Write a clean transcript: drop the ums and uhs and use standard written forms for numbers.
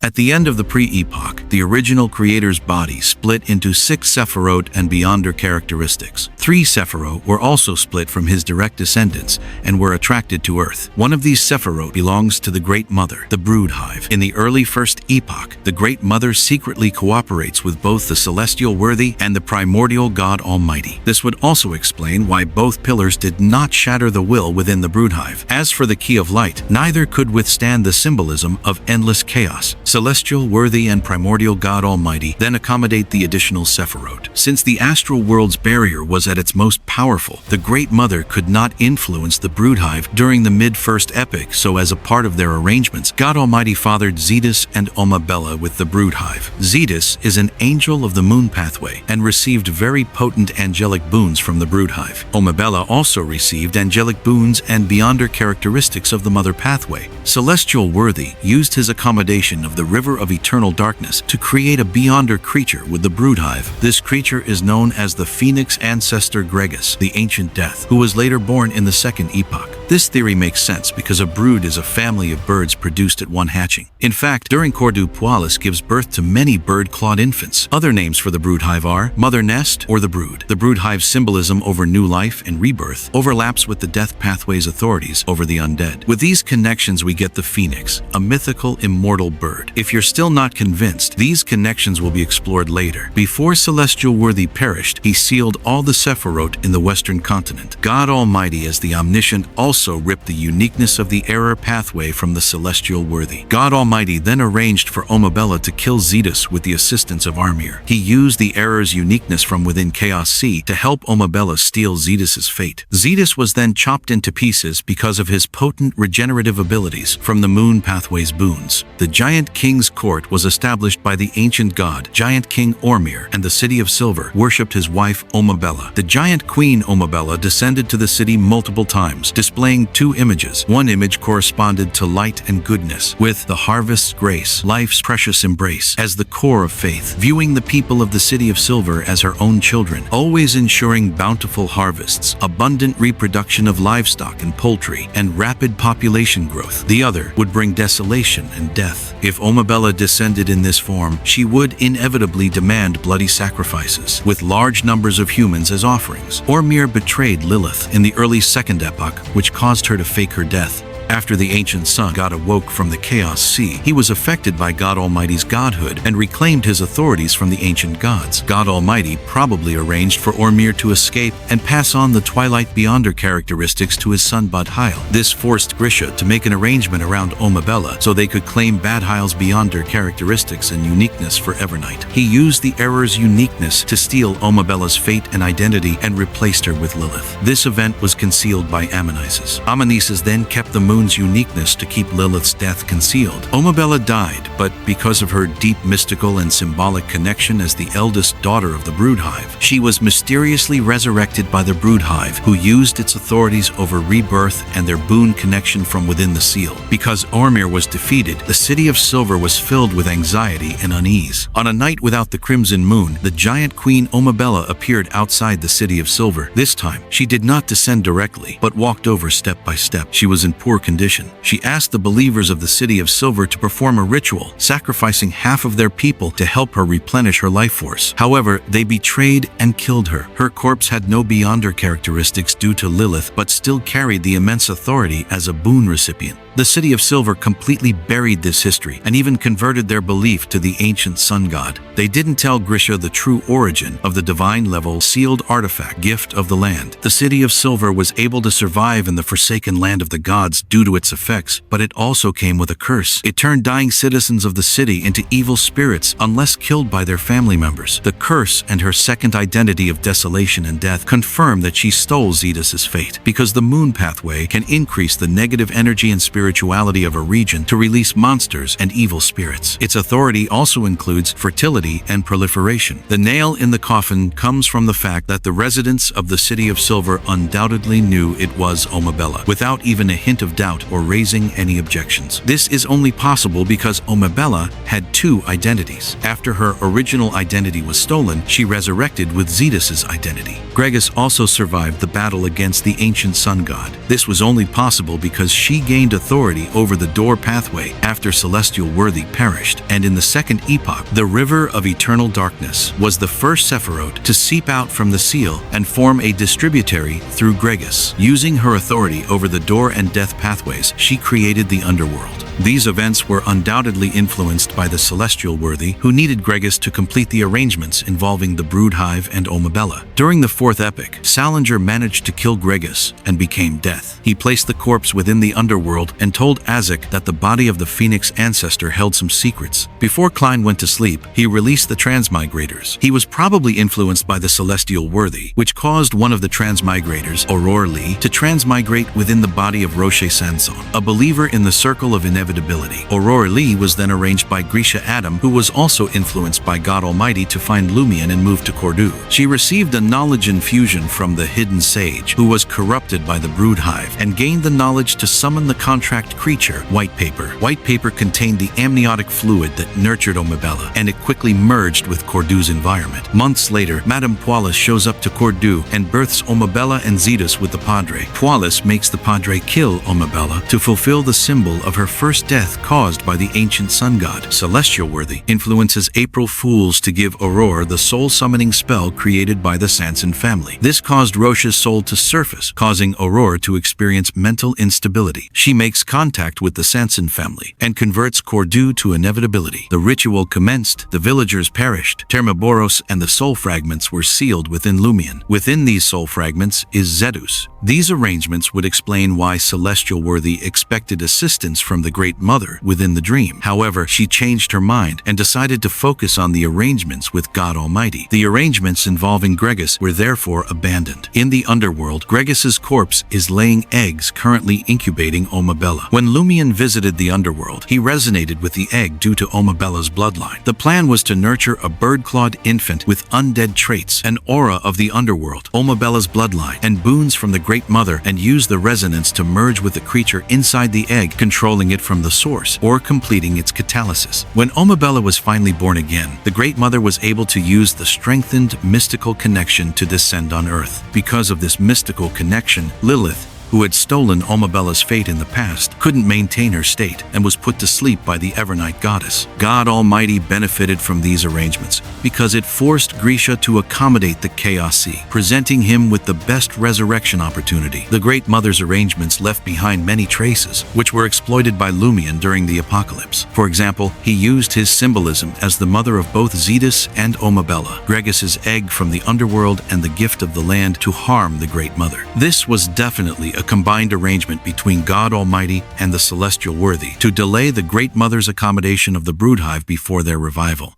At the end of the pre-epoch, the original creator's body split into 6 Sefirot and beyonder characteristics. 3 Sefirot were also split from his direct descendants and were attracted to Earth. One of these Sefirot belongs to the Great Mother, the Brood Hive. In the early First Epoch, the Great Mother secretly cooperates with both the Celestial Worthy and the Primordial God Almighty. This would also explain why both pillars did not shatter the will within the Brood Hive. As for the Key of Light, neither could withstand the symbolism of endless chaos. Celestial Worthy and Primordial God Almighty then accommodate the additional Sefirot. Since the astral world's barrier was at its most powerful, the Great Mother could not influence the Brood Hive during the mid-First Epoch, so as a part of their arrangements, God Almighty fathered Zetus and Omebella with the Brood Hive. Zetus is an angel of the moon pathway and received very potent angelic boons from the Brood Hive. Omebella also received angelic boons and beyonder characteristics of the Mother pathway. Celestial Worthy used his accommodation of the River of Eternal Darkness to create a beyonder creature with the Brood Hive. This creature is known as the Phoenix Ancestor Gregace, the Ancient Death, who was later born in the Second Epoch. This theory makes sense because a brood is a family of birds produced at one hatching. In fact, during Cordu, Pualis gives birth to many bird-clawed infants. Other names for the Brood Hive are Mother Nest or the Brood. The Brood Hive's symbolism over new life and rebirth overlaps with the Death Pathway's authorities over the undead. With these connections, we get the Phoenix, a mythical, immortal bird. If you're still not convinced, these connections will be explored later. Before Celestial Worthy perished, he sealed all the Sefirot in the Western continent. God Almighty, as the Omniscient, also ripped the uniqueness of the error pathway from the Celestial Worthy. God Almighty then arranged for Omabella to kill Zetus with the assistance of Armir. He used the error's uniqueness from within Chaos Sea to help Omabella steal Zetus's fate. Zetus was then chopped into pieces because of his potent regenerative abilities from the moon pathway's boons. The Giant King's court was established by the ancient god, Giant King Ormir, and the City of Silver worshipped his wife Omabella. The Giant Queen Omabella descended to the city multiple times, displaying 2 images. One image corresponded to light and goodness, with the harvest's grace, life's precious embrace, as the core of faith, viewing the people of the City of Silver as her own children, always ensuring bountiful harvests, abundant reproduction of livestock and poultry, and rapid population growth. The other would bring desolation and death. If Omabella descended in this form, she would inevitably demand bloody sacrifices, with large numbers of humans as offerings. Ormir betrayed Lilith in the early Second Epoch, which caused her to fake her death. After the ancient sun god awoke from the Chaos Sea, he was affected by God Almighty's godhood and reclaimed his authorities from the ancient gods. God Almighty probably arranged for Ormir to escape and pass on the Twilight Beyonder characteristics to his son Badhail. This forced Grisha to make an arrangement around Omabella so they could claim Badhail's Beyonder characteristics and uniqueness for Evernight. He used the error's uniqueness to steal Omabella's fate and identity and replaced her with Lilith. This event was concealed by Amonises. Amonises then kept the moon's uniqueness to keep Lilith's death concealed. Omabella died, but because of her deep mystical and symbolic connection as the eldest daughter of the Brood Hive, she was mysteriously resurrected by the Brood Hive, who used its authorities over Rebirth and their boon connection from within the seal. Because Ormir was defeated, the City of Silver was filled with anxiety and unease. On a night without the crimson moon, the giant queen Omabella appeared outside the City of Silver. This time, she did not descend directly, but walked over step by step. She was in poor condition. She asked the believers of the City of Silver to perform a ritual, sacrificing half of their people to help her replenish her life force. However, they betrayed and killed her. Her corpse had no beyonder characteristics due to Lilith, but still carried the immense authority as a boon recipient. The City of Silver completely buried this history and even converted their belief to the ancient sun god. They didn't tell Grisha the true origin of the divine-level sealed artifact gift of the land. The City of Silver was able to survive in the forsaken land of the gods due to its effects, but it also came with a curse. It turned dying citizens of the city into evil spirits unless killed by their family members. The curse and her second identity of desolation and death confirm that she stole Zetus's fate, because the moon pathway can increase the negative energy and spirituality of a region to release monsters and evil spirits. Its authority also includes fertility and proliferation. The nail in the coffin comes from the fact that the residents of the City of Silver undoubtedly knew it was Omabella, without even a hint of doubt or raising any objections. This is only possible because Omabella had 2 identities. After her original identity was stolen, she resurrected with Zetus's identity. Gregace also survived the battle against the ancient sun god. This was only possible because she gained authority over the door pathway after Celestial Worthy perished, and in the Second Epoch, the River of Eternal Darkness was the first Sefirot to seep out from the seal and form a distributary through Gregace. Using her authority over the door and death pathways, she created the Underworld. These events were undoubtedly influenced by the Celestial Worthy, who needed Gregace to complete the arrangements involving the Brood Hive and Omebella. During the Fourth Epoch, Salinger managed to kill Gregace and became Death. He placed the corpse within the Underworld and told Azek that the body of the Phoenix Ancestor held some secrets. Before Klein went to sleep, he released the Transmigrators. He was probably influenced by the Celestial Worthy, which caused one of the Transmigrators, Aurore Lee, to transmigrate within the body of Roche Sanson, a believer in the Circle of Inevitability. Aurore Lee was then arranged by Grisha Adam, who was also influenced by God Almighty to find Lumion and move to Cordu. She received a knowledge infusion from the Hidden Sage, who was corrupted by the Brood Hive, and gained the knowledge to summon the contract creature, White Paper. White Paper contained the amniotic fluid that nurtured Omebella, and it quickly merged with Cordu's environment. Months later, Madame Poilus shows up to Cordu and births Omebella and Zetus with the Padre. Poilus makes the Padre kill Omebella to fulfill the symbol of her first death caused by the ancient sun god. Celestial Worthy influences April Fools to give Aurore the soul summoning spell created by the Sanson family. This caused Roche's soul to surface, causing Aurore to experience mental instability. She makes contact with the Sanson family and converts Cordu to inevitability. The ritual commenced, the villagers perished, Termaboros and the soul fragments were sealed within Lumion. Within these soul fragments is Zetus. These arrangements would explain why Celestial Worthy expected assistance from the Great Mother within the dream. However, she changed her mind and decided to focus on the arrangements with God Almighty. The arrangements involving Gregace were therefore abandoned. In the Underworld, Gregace's corpse is laying eggs currently incubating Omabella. When Lumion visited the Underworld, he resonated with the egg due to Omabella's bloodline. The plan was to nurture a bird-clawed infant with undead traits, an aura of the Underworld, Omabella's bloodline, and boons from the Great Mother, and use the resonance to merge with the creature inside the egg, controlling it from the source, or completing its catalysis. When Omabella was finally born again, the Great Mother was able to use the strengthened mystical connection to descend on Earth. Because of this mystical connection, Lilith, who had stolen Omabella's fate in the past, couldn't maintain her state and was put to sleep by the Evernight goddess. God Almighty benefited from these arrangements because it forced Grisha to accommodate the Chaos Sea, presenting him with the best resurrection opportunity. The Great Mother's arrangements left behind many traces, which were exploited by Lumion during the apocalypse. For example, he used his symbolism as the mother of both Zetus and Omabella, Gregace's egg from the Underworld and the gift of the land, to harm the Great Mother. This was definitely a combined arrangement between God Almighty and the Celestial Worthy to delay the Great Mother's accommodation of the Brood Hive before their revival.